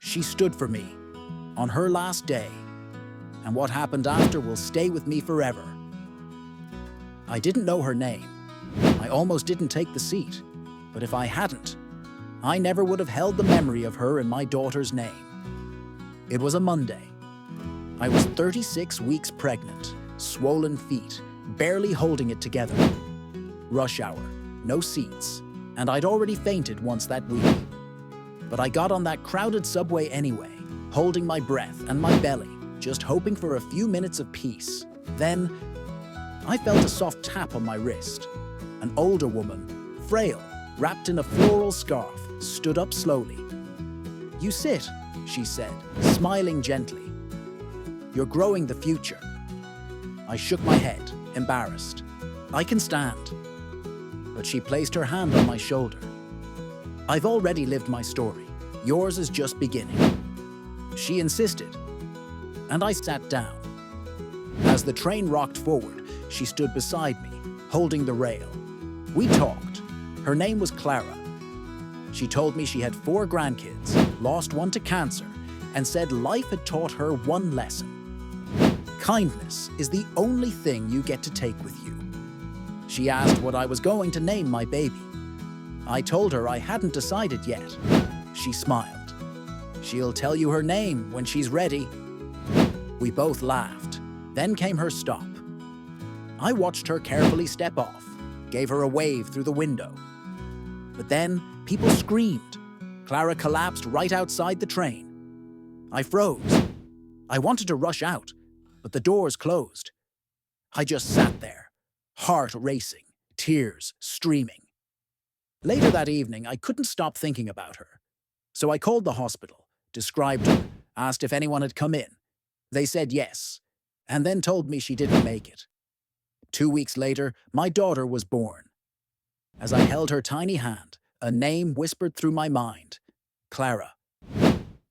She stood for me on her last day, and what happened after will stay with me forever. I didn't know her name. I almost didn't take the seat, but if I hadn't, I never would have held the memory of her in my daughter's name. It was a Monday. I was 36 weeks pregnant, swollen feet, barely holding it together. Rush hour, no seats, and I'd already fainted once that week. But I got on that crowded subway anyway, holding my breath and my belly, just hoping for a few minutes of peace. Then, I felt a soft tap on my wrist. An older woman, frail, wrapped in a floral scarf, stood up slowly. "You sit," she said, smiling gently. "You're growing the future." I shook my head, embarrassed. "I can stand." But she placed her hand on my shoulder. "I've already lived my story. Yours is just beginning." She insisted, and I sat down. As the train rocked forward, she stood beside me, holding the rail. We talked. Her name was Clara. She told me she had 4 grandkids, lost one to cancer, and said life had taught her one lesson. Kindness is the only thing you get to take with you. She asked what I was going to name my baby. I told her I hadn't decided yet. She smiled. "She'll tell you her name when she's ready." We both laughed. Then came her stop. I watched her carefully step off, gave her a wave through the window. But then people screamed. Clara collapsed right outside the train. I froze. I wanted to rush out, but the doors closed. I just sat there, heart racing, tears streaming. Later that evening, I couldn't stop thinking about her. So I called the hospital, described her, asked if anyone had come in. They said yes, and then told me she didn't make it. 2 weeks later, my daughter was born. As I held her tiny hand, a name whispered through my mind: Clara.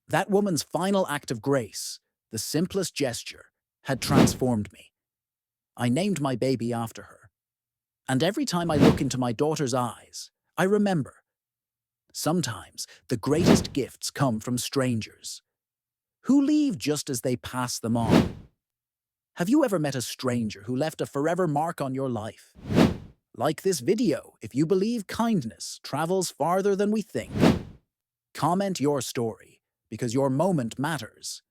That woman's final act of grace, the simplest gesture, had transformed me. I named my baby after her. And every time I look into my daughter's eyes, I remember. Sometimes the greatest gifts come from strangers, who leave just as they pass them on. Have you ever met a stranger who left a forever mark on your life? Like this video if you believe kindness travels farther than we think. Comment your story, because your moment matters.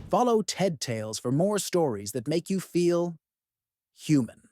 Follow TED Tales for more stories that make you feel human.